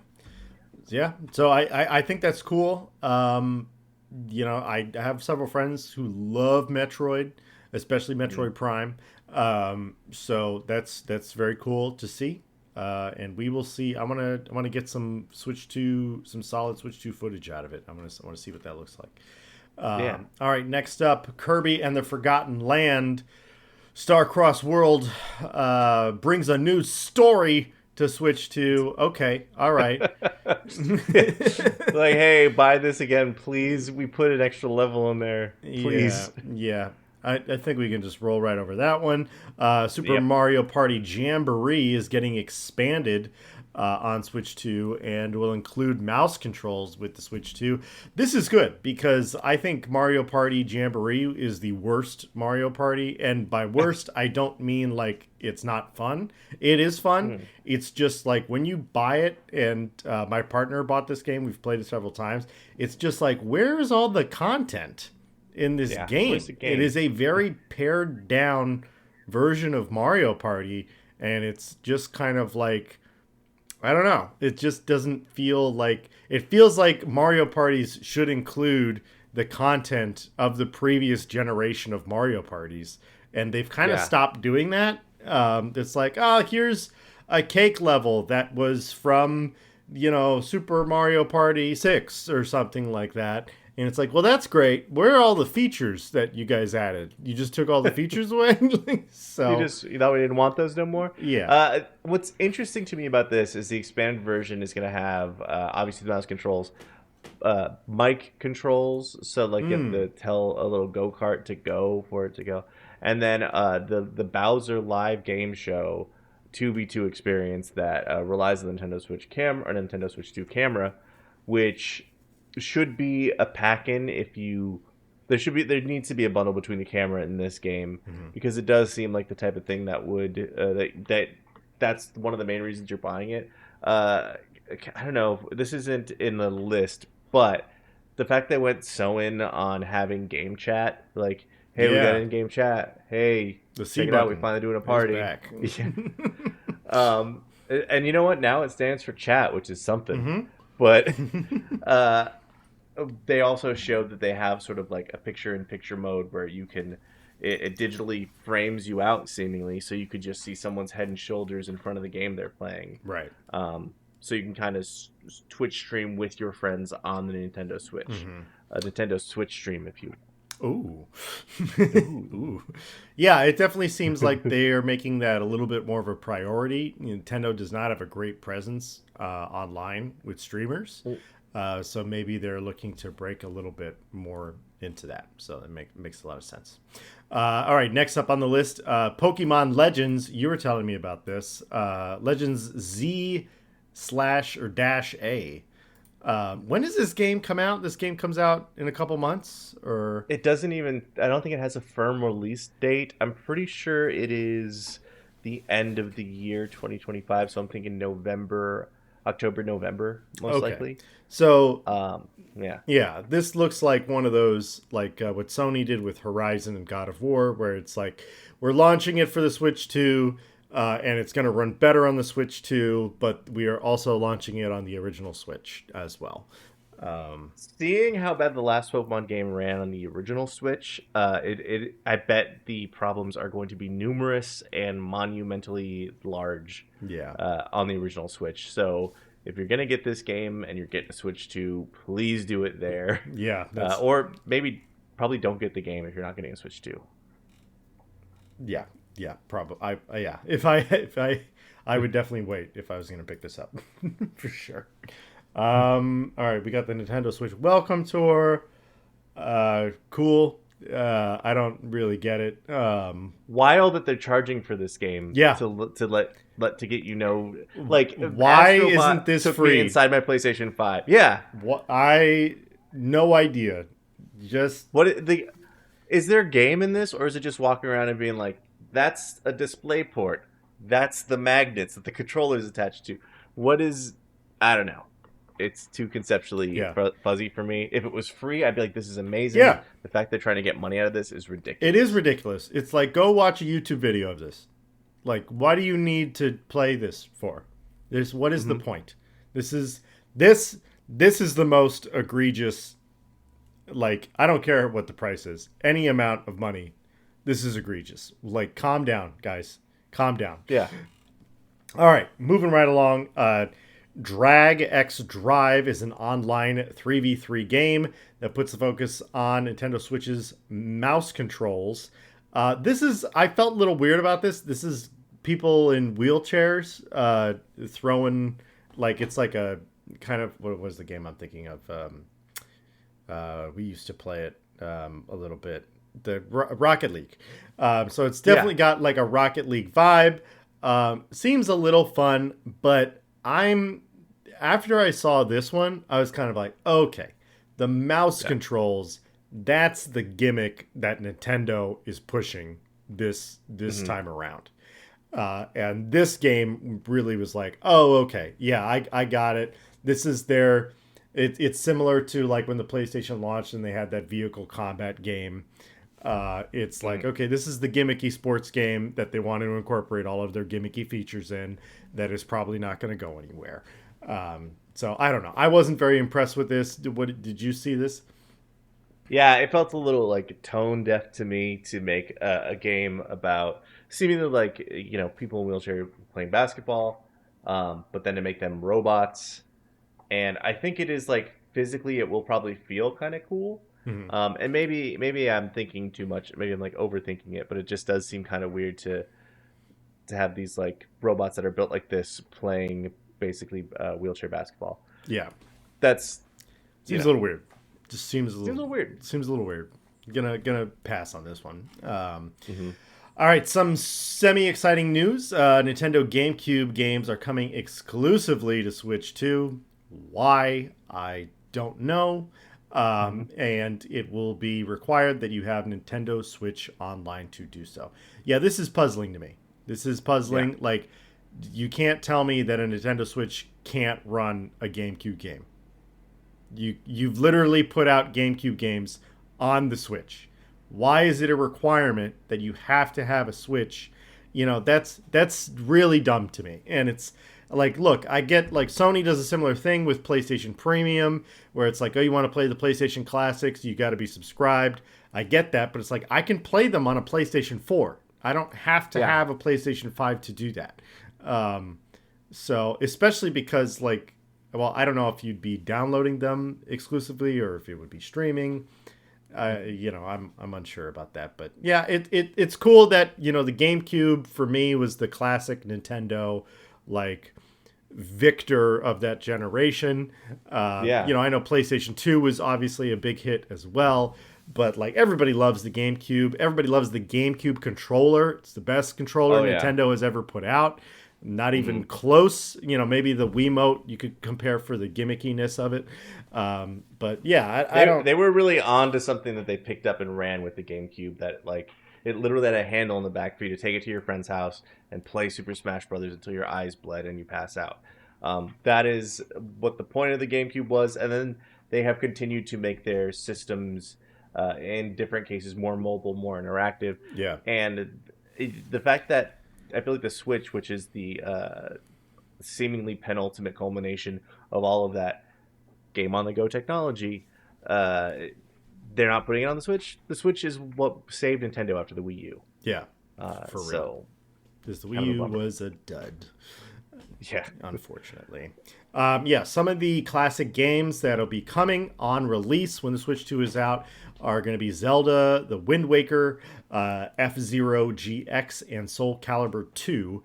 Yeah. So I think that's cool. I have several friends who love Metroid, especially Mm. Metroid Prime. So that's very cool to see. And we will see. I want to get some solid Switch 2 footage out of it. I want to see what that looks like. Yeah. All right, next up, Kirby and the Forgotten Land. Starcross World brings a new story to Switch 2. Okay, all right. Like, hey, buy this again, please. We put an extra level in there, Yeah, please. yeah. I think we can just roll right over that one. Super Yep. Mario Party Jamboree is getting expanded on Switch 2 and will include mouse controls with the Switch 2. This is good because I think Mario Party Jamboree is the worst Mario Party. And by worst, I don't mean like it's not fun. It is fun. Mm. It's just like when you buy it, and my partner bought this game, we've played it several times. It's just like, where is all the content in this Yeah. Where's game? the It game? is a very pared down version of Mario Party, and it's just kind of like, I don't know. It just doesn't feel like, it feels like Mario Parties should include the content of the previous generation of Mario Parties, and they've kind of Yeah. stopped doing that. It's like, oh, here's a cake level that was from, Super Mario Party 6 or something like that. And it's like, well, that's great. Where are all the features that you guys added? You just took all the features away? So, You thought we didn't want those no more? yeah. What's interesting to me about this is the expanded version is going to have obviously the mouse controls, mic controls, so like you have Mm, to tell a little go kart to go for it to go, and then the Bowser live game show 2v2 experience that relies on the Nintendo Switch camera or Nintendo Switch 2 camera, which should be a pack-in if you there needs to be a bundle between the camera and this game mhm. because it does seem like the type of thing that would that's one of the main reasons you're buying it. uh I don't know, this isn't in the list, but the fact they went so in on having game chat, like, hey, we got Yeah. in game chat, hey, The C check it out, we button finally doing a is party. back. Yeah. And you know what, now it stands for chat, which is something. Hmm. But uh they also showed that they have sort of like a picture in picture mode where it digitally frames you out seemingly, so you could just see someone's head and shoulders in front of the game they're playing. Right. So you can kind of Twitch stream with your friends on the Nintendo Switch, Hmm. Nintendo Switch stream, if you. Ooh. Ooh. Ooh. Yeah, it definitely seems like they're making that a little bit more of a priority. Nintendo does not have a great presence online with streamers. So maybe they're looking to break a little bit more into that. So it makes a lot of sense. All right, next up on the list, Pokemon Legends. You were telling me about this. Legends Z slash or dash A. When does this game come out? This game comes out in a couple months, or It doesn't even. I don't think it has a firm release date. I'm pretty sure it is the end of the year 2025. So I'm thinking November, October, November, most okay. likely. So Yeah. yeah, this looks like one of those, like what Sony did with Horizon and God of War, where it's like, we're launching it for the Switch 2, and it's going to run better on the Switch 2, but we are also launching it on the original Switch as well. Seeing how bad the last Pokemon game ran on the original Switch, I bet the problems are going to be numerous and monumentally large Yeah, on the original Switch. So if you're gonna get this game and you're getting a Switch 2, please do it there, yeah, that's or maybe probably don't get the game if you're not getting a Switch 2. yeah, yeah, probably. Yeah, if I would definitely wait if I was going to pick this up for sure. All right, we got the Nintendo Switch Welcome Tour. Cool. I don't really get it. Wild that they're charging for this game Yeah, to let to get like Why isn't Astrobot this took me free? inside my PlayStation 5. Yeah. What no idea. Just Is there a game in this, or is it just walking around and being like, that's a display port, that's the magnets that the controller is attached to? What is? I don't know. It's too conceptually yeah. fuzzy for me. If it was free, I'd be like, this is amazing. Yeah. The fact they're trying to get money out of this is It is ridiculous. ridiculous. It's like go watch a YouTube video of this. Like, why do you need to play this for? What is the Hmm. point? This is this this is the most egregious. Like, I don't care what the price is. Any amount of money, this is egregious. Like, calm down, guys. Calm down. Yeah. All right, moving right along. Drag X Drive is an online 3v3 game that puts the focus on Nintendo Switch's mouse controls. I felt a little weird about this. This is people in wheelchairs throwing, like, it's like a kind of, what was the game I'm thinking of? We used to play it a little bit. The Rocket League. So it's definitely got like a Rocket League vibe. Seems a little fun, but after I saw this one, I was kind of like, okay, the mouse controls, that's the gimmick that Nintendo is pushing this time around. And this game really was like, oh, okay, yeah, I got it. This is it's similar to like when the PlayStation launched and they had that vehicle combat game. It's like, okay, this is the gimmicky sports game that they wanted to incorporate all of their gimmicky features in that is probably not going to go anywhere. So I don't know. I wasn't very impressed with this. Did you see this? Yeah, it felt a little like tone deaf to me to make a game about seemingly like people in wheelchair playing basketball, but then to make them robots. And I think it is like physically it will probably feel kind of cool. Mhm. And maybe I'm thinking too much. Maybe I'm like overthinking it, but it just does seem kind of weird to have these like robots that are built like this playing basically wheelchair basketball. Yeah, That's seems a little weird. Just seems a little weird. seems a little weird. Gonna pass on this one. Hmm. All right, some semi-exciting news. Nintendo GameCube games are coming exclusively to Switch 2. Why? I don't know. Hmm. And it will be required that you have Nintendo Switch Online to do so. Yeah, this is puzzling to me. This is Yeah. puzzling. Like, you can't tell me that a Nintendo Switch can't run a GameCube game. You've literally put out GameCube games on the Switch. Why is it a requirement that you have to have a Switch? That's really dumb to me. And it's like, look, I get like Sony does a similar thing with PlayStation Premium, where it's like, oh, you want to play the PlayStation Classics, you got to be subscribed. I get that, but it's like I can play them on a PlayStation 4. I don't have to Yeah. have a PlayStation 5 to do that. Um, so especially because like, well, I don't know if you'd be downloading them exclusively or if it would be streaming. I'm unsure about that, but yeah, it's cool that the GameCube for me was the classic Nintendo like victor of that generation. Yeah. I know PlayStation 2 was obviously a big hit as well, but like everybody loves the GameCube. Everybody loves the GameCube controller. It's the best controller Oh yeah. Nintendo has ever put out. Not Hmm. even close. Maybe the Wiimote you could compare for the gimmickiness of it. But yeah, I don't. They were really on to something that they picked up and ran with the GameCube. That like it literally had a handle in the back for you to take it to your friend's house and play Super Smash Brothers until your eyes bled and you pass out. That is what the point of the GameCube was, and then they have continued to make their systems in different cases more mobile, more interactive, Yeah, and the fact that I feel like the Switch, which is the seemingly penultimate culmination of all of that game on the go technology, uh, they're not putting it on the Switch. The Switch is what saved Nintendo after the Wii U. yeah, for real. So Because the kind Wii of a U bummer. was a dud, Yeah. unfortunately. Yeah, some of the classic games that'll be coming on release when the Switch 2 is out are going to be Zelda, The Wind Waker, F-Zero GX, and Soul Calibur 2.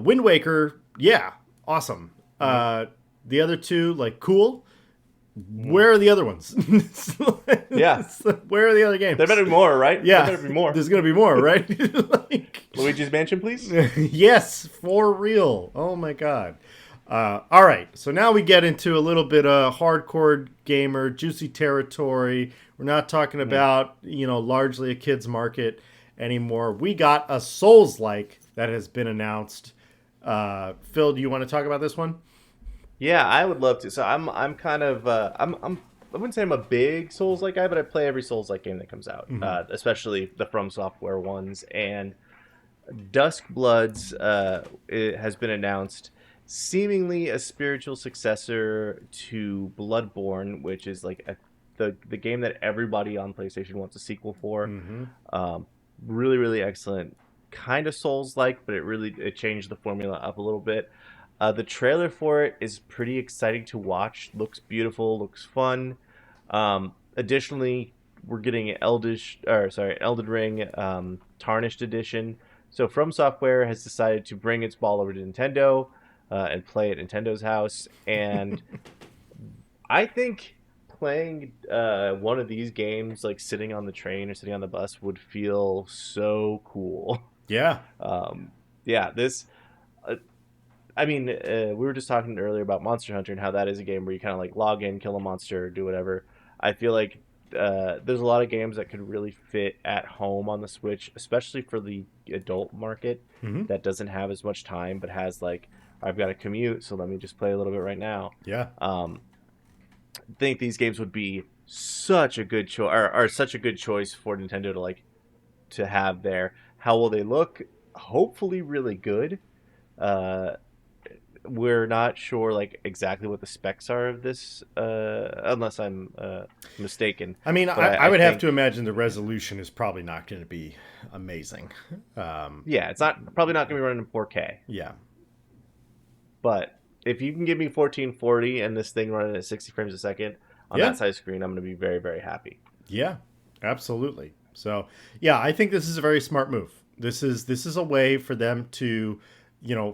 Wind Waker, yeah, awesome. The other two, like, cool. Mhm. Where are the other ones? Yeah, Where are the other games? there better be more, right? There Yeah, better be more. there's gonna be more, right? Like, Luigi's Mansion, please. yes, for real. Oh my god. All right, so now we get into a little bit of hardcore gamer, juicy territory. We're not talking Mhm. about largely a kids market anymore. We got a Souls-like that has been announced. Phil, do you want to talk about this one? Yeah, I would love to. So I'm kind of I wouldn't say I'm a big Souls like guy, but I play every Souls like game that comes out, Mm-hmm. especially the From Software ones. And Dusk Bloods it has been announced, seemingly a spiritual successor to Bloodborne, which is like the game that everybody on PlayStation wants a sequel for. Mm-hmm. Um, really, really excellent. Kind of Souls like, but it changed the formula up a little bit. The trailer for it is pretty exciting to watch. Looks beautiful. Looks fun. Additionally, we're getting Elden Ring Tarnished Edition. So From Software has decided to bring its ball over to Nintendo and play at Nintendo's house, and I think playing one of these games like sitting on the train or sitting on the bus would feel so cool. Yeah. Um, yeah, this. Uh, I mean, we were just talking earlier about Monster Hunter and how that is a game where you kind of like log in, kill a monster, do whatever. I feel like there's a lot of games that could really fit at home on the Switch, especially for the adult market Mm-hmm. that doesn't have as much time, but has like, I've got to commute, so let me just play a little bit right now. Yeah. Um, think these games would be such a good choice, or such a good choice for Nintendo to like to have there. How will they look? Hopefully, really good. Uh, we're not sure like exactly what the specs are of this, unless I'm mistaken. I mean, But I I would have to think, imagine the resolution is probably not going to be amazing. yeah, it's not probably not going to be running in 4K. Yeah. But if you can give me 1440 and this thing running at 60 frames a second on Yeah. that size screen, I'm going to be very, very happy. Yeah. Absolutely. So, yeah, I think this is a very smart move. This is a way for them to,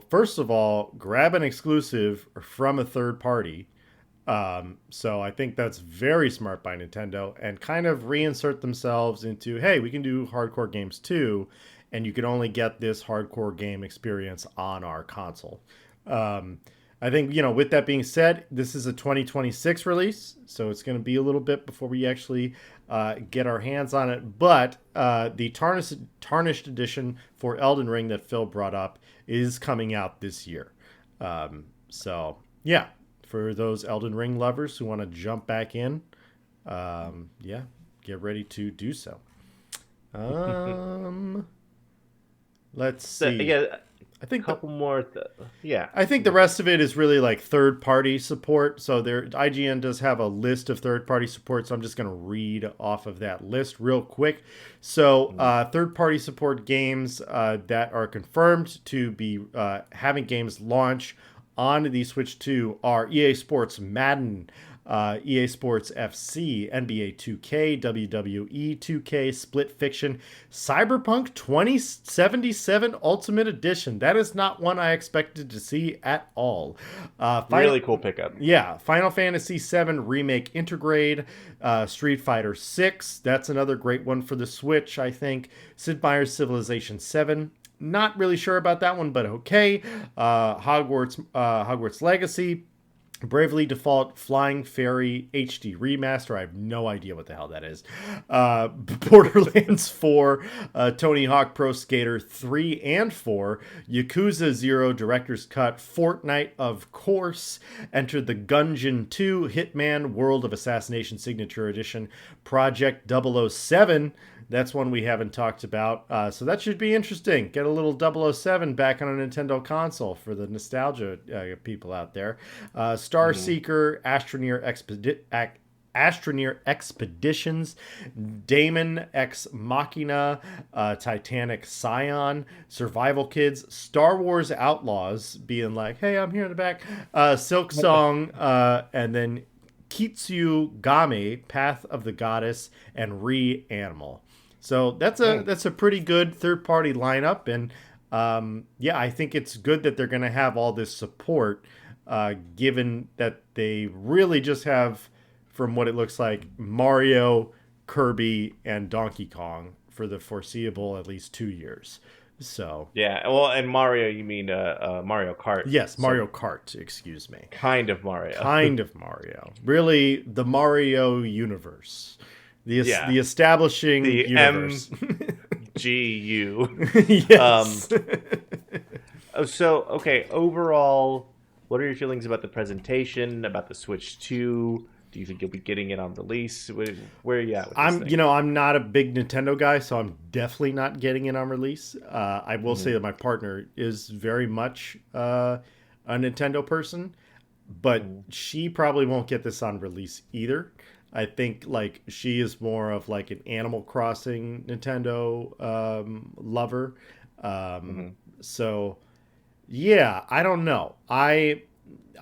first of all, grab an exclusive from a third party. So I think that's very smart by Nintendo and kind of reinsert themselves into, hey, we can do hardcore games too, and you can only get this hardcore game experience on our console. Um, I think, with that being said, this is a 2026 release, so it's going to be a little bit before we actually get our hands on it. But the tarnished edition for Elden Ring that Phil brought up is coming out this year. So, yeah, for those Elden Ring lovers who want to jump back in, yeah, get ready to do so. Um, let's So, see. yeah, I think the couple more. Yeah. I think the rest of it is really like third party support. So there, IGN does have a list of third party support. So I'm just going to read off of that list real quick. So third party support games that are confirmed to be having games launch on the Switch 2 are EA Sports Madden, EA Sports FC, NBA 2K, WWE 2K, Split Fiction, Cyberpunk 2077 Ultimate Edition. That is not one I expected to see at all. Really cool pickup. Yeah, Final Fantasy VII Remake Intergrade, Street Fighter 6. That's another great one for the Switch, I think. Sid Meier's Civilization 7. Not really sure about that one, but okay. Hogwarts Legacy, Bravely Default Flying Fairy HD Remaster. I have no idea what the hell that is. Borderlands 4, Tony Hawk Pro Skater 3 and 4, Yakuza 0 Director's Cut, Fortnite, of course, Enter the Gungeon 2, Hitman World of Assassination Signature Edition, Project 007. That's one we haven't talked about. So that should be interesting. Get a little 007 back on a Nintendo console for the nostalgia people out there. Star Seeker, Astroneer Expeditions, Damon X Machina, Titanic Scion, Survival Kids, Star Wars Outlaws, being like, hey, I'm here in the back, Silk Song, and then Kitsu Game, Path of the Goddess, and Re-Animal. So that's a pretty good third party lineup, and yeah, I think it's good that they're going to have all this support, given that they really just have from what it looks like, Mario, Kirby, and Donkey Kong for the foreseeable at least 2 years. So Yeah, well, and Mario, you mean Mario Kart? yes, So Mario Kart. Excuse me. kind of Mario. Kind of Mario. Really, the Mario universe, Yeah, the establishing the universe. MGU. Yes. So okay, overall, what are your feelings about the presentation, about the Switch 2? Do you think you'll be getting it on release? Where are you at with this thing? I'm not a big Nintendo guy, so I'm definitely not getting it on release. I will say Hmm. that my partner is very much a Nintendo person, but Hmm. she probably won't get this on release either. I think like she is more of like an Animal Crossing Nintendo lover. Um, Hmm. so yeah, I don't know. I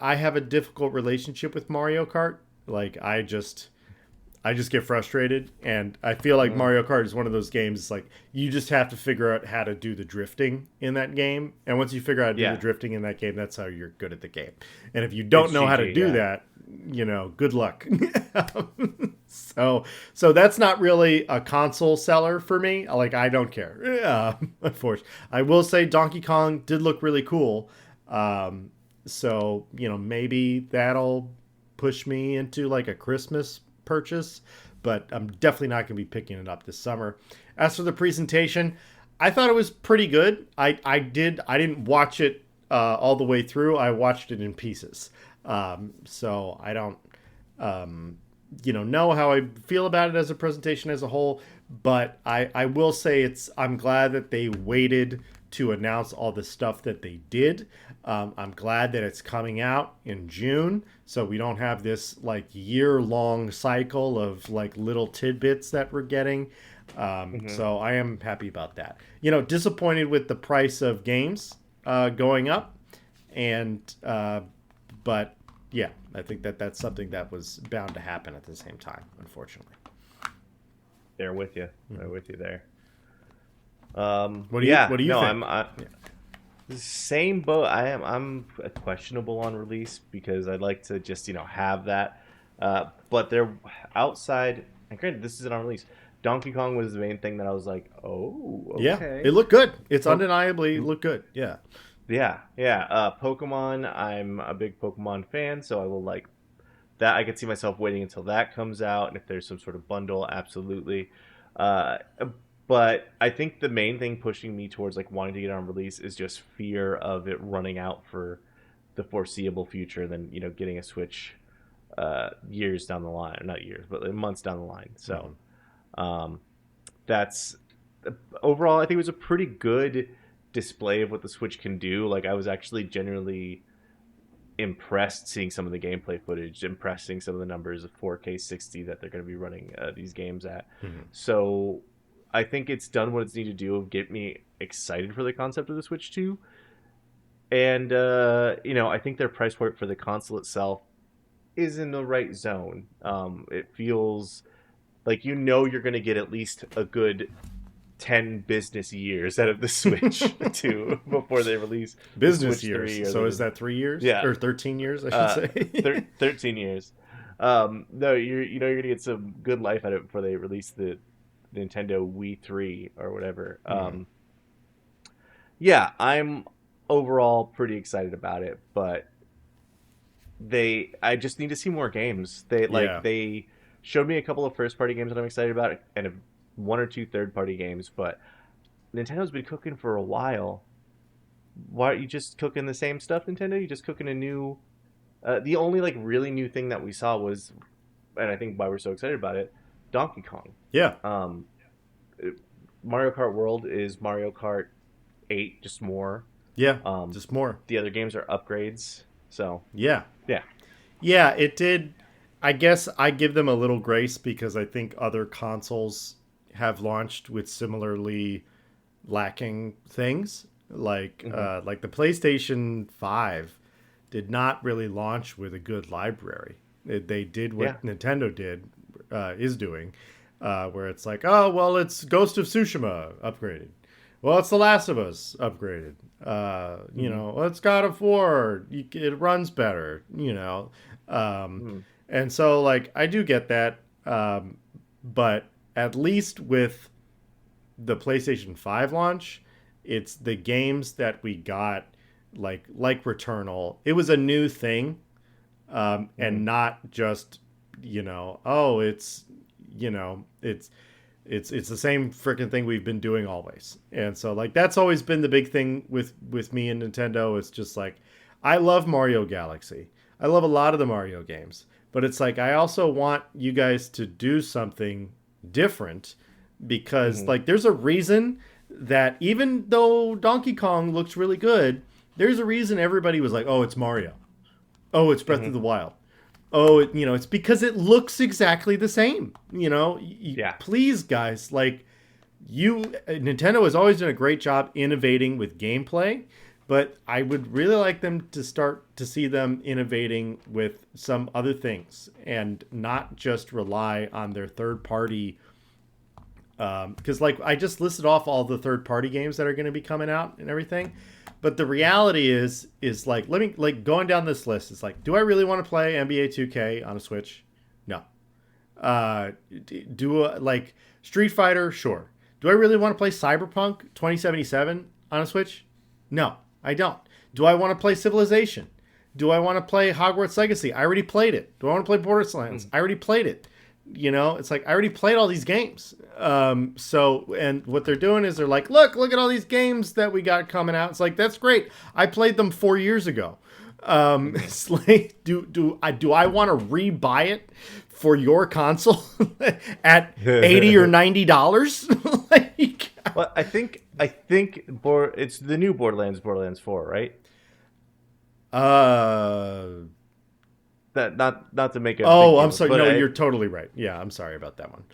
have a difficult relationship with Mario Kart. Like I just get frustrated, and I feel like Hmm. Mario Kart is one of those games. Like you just have to figure out how to do the drifting in that game, and once you figure out how to do the Yeah, drifting in that game, that's how you're good at the game. And if you don't it's know how to GG. do Yeah. that, good luck. so so that's not really a console seller for me. Like I don't care. Unfortunately, I will say Donkey Kong did look really cool. Um, so maybe that'll push me into like a Christmas purchase, but I'm definitely not going to be picking it up this summer. As for the presentation, I thought it was pretty good. I didn't watch it all the way through. I watched it in pieces. So I don't know how I feel about it as a presentation as a whole, but I will say I'm glad that they waited to announce all the stuff that they did. I'm glad that it's coming out in June, so we don't have this like year-long cycle of like little tidbits that we're getting. Hmm. So I am happy about that. Disappointed with the price of games going up, and but yeah, I think that that's something that was bound to happen at the same time, unfortunately. They're with you. They're with you there. What Yeah. do you No, think? same boat. I'm questionable on release because I'd like to just have that. But they're outside. And granted, this isn't on release. Donkey Kong was the main thing that I was like, oh, Yeah, it okay. looked good. It's Po- undeniably looked good. Yeah. yeah, yeah. Pokemon. I'm a big Pokemon fan, so I will like that. I could see myself waiting until that comes out, and if there's some sort of bundle, absolutely. Uh, but I think the main thing pushing me towards like wanting to get it on release is just fear of it running out for the foreseeable future. Than getting a Switch years down the line, not years, but like months down the line. So Mhm. um, that's overall. I think it was a pretty good display of what the Switch can do. Like I was actually generally impressed seeing some of the gameplay footage, impressed seeing some of the numbers of 4K 60 that they're going to be running these games at. Mhm. So I think it's done what it's needed to do of get me excited for the concept of the Switch 2. And I think their price point for the console itself is in the right zone. It feels like you're going to get at least a good 10 business years out of the Switch 2 before they release the Business Switch years. 3 or So is the that 3 years yeah, or 13 years? I should say. 13 years. No, you're gonna get some good life out of it before they release the Nintendo Wii 3 or whatever. Mhm. Yeah, I'm overall pretty excited about it, but I just need to see more games. Yeah. They showed me a couple of first party games that I'm excited about, and one or two third party games, but Nintendo's been cooking for a while. Why are you just cooking the same stuff, Nintendo? You just cooking a new the only like really new thing that we saw was, and I think why we're so excited about it, Donkey Kong. Yeah. Um, Mario Kart World is Mario Kart 8, just more. Yeah. Um, Just more. the other games are upgrades. So Yeah. yeah. Yeah. It did. I guess I give them a little grace because I think other consoles have launched with similarly lacking things. Hmm. Like the PlayStation 5 did not really launch with a good library. They did Yeah. what Nintendo is doing, where it's like, oh well, it's Ghost of Tsushima upgraded. Well, it's The Last of Us upgraded. Hmm. Well, it's God of War. It runs better. Um, Hmm. And so, like, I do get that. But at least with the PlayStation 5 launch, it's the games that we got, like Returnal. It was a new thing, and not just, oh, it's, it's the same freaking thing we've been doing always. And so, like, that's always been the big thing with me and Nintendo. It's just like, I love Mario Galaxy. I love a lot of the Mario games, but it's like, I also want you guys to do something different, because like, there's a reason that even though Donkey Kong looks really good, there's a reason everybody was like, oh, it's Mario. Oh, it's Breath of the Wild. Oh, it's because it looks exactly the same. Yeah. Please, guys, like, Nintendo has always done a great job innovating with gameplay, but I would really like them to start to see them innovating with some other things and not just rely on their third party. Because, like, I just listed off all the third party games that are going to be coming out and everything. But the reality is like, let me, like, going down this list, it's like, do I really want to play NBA 2K on a Switch? No. Like, Street Fighter? Sure. Do I really want to play Cyberpunk 2077 on a Switch? No, I don't. Do I want to play Civilization? Do I want to play Hogwarts Legacy? I already played it. Do I want to play Borderlands? I already played it. It's like, I already played all these games. So, and what they're doing is they're like, look at all these games that we got coming out. It's like, that's great. I played them 4 years ago. It's like, do I want to rebuy it for your console at $80 or $90? Like, well, I think it's the new Borderlands 4, right? That not to make it. Oh, I'm sorry. No, you're totally right. Yeah, I'm sorry about that one.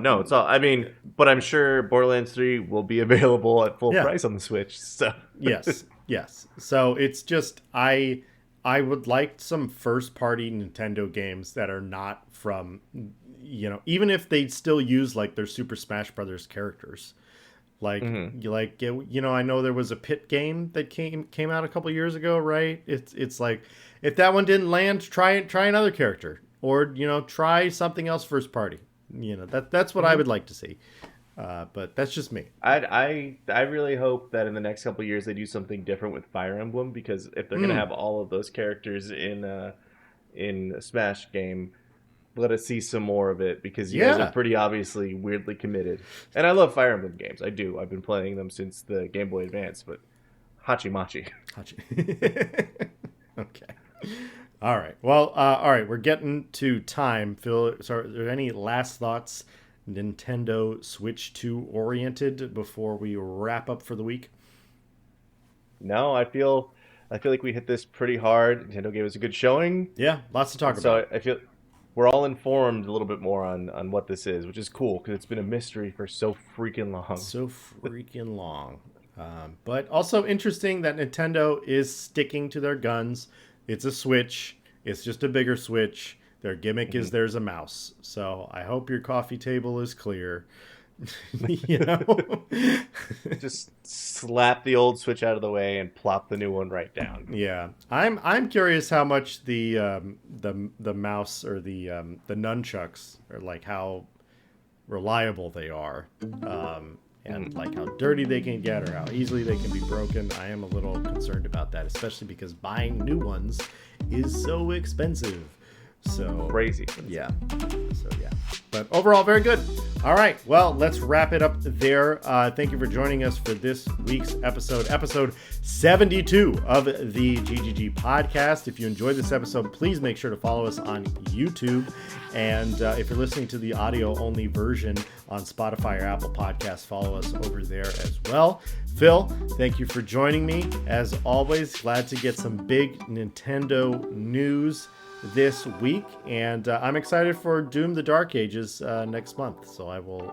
No, it's all. I mean, but I'm sure Borderlands 3 will be available at full price on the Switch. So yes. So it's just, I would like some first party Nintendo games that are not from, even if they still use, like, their Super Smash Brothers characters. Like, I know there was a Pit game that came out a couple years ago, right? It's like, if that one didn't land, try another character, or try something else first party. That's what I would like to see. But that's just me. I really hope that in the next couple of years they do something different with Fire Emblem, because if they're gonna have all of those characters in a Smash game, let us see some more of it, because you guys are pretty obviously weirdly committed. And I love Fire Emblem games. I do. I've been playing them since the Game Boy Advance, but Hachi. Okay. All right. Well, all right. We're getting to time. Phil, so are there any last thoughts, Nintendo Switch 2 oriented, before we wrap up for the week? No, I feel like we hit this pretty hard. Nintendo gave us a good showing. Yeah, lots to talk about. So I feel we're all informed a little bit more on what this is, which is cool, because it's been a mystery for so freaking long. But also interesting that Nintendo is sticking to their guns. It's a Switch. It's just a bigger Switch. Their gimmick is there's a mouse. So I hope your coffee table is clear. Just slap the old Switch out of the way and plop the new one right down. Yeah, I'm curious how much the mouse or the nunchucks are, like, how reliable they are, and like how dirty they can get or how easily they can be broken. I am a little concerned about that, especially because buying new ones is so expensive. So crazy. Yeah. So yeah. But overall, very good. All right. Well, let's wrap it up there. Thank you for joining us for this week's episode 72 of the GGG Podcast. If you enjoyed this episode, please make sure to follow us on YouTube. And if you're listening to the audio-only version on Spotify or Apple Podcasts, follow us over there as well. Phil, thank you for joining me. As always, glad to get some big Nintendo news this week, and I'm excited for Doom the Dark Ages next month. So I will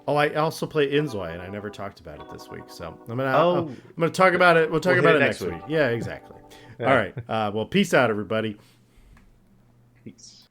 I also play Inzoi, and I never talked about it this week, so I'm gonna talk about it. We'll talk about it next week. Yeah, exactly. All right. Well, peace out, everybody. Peace.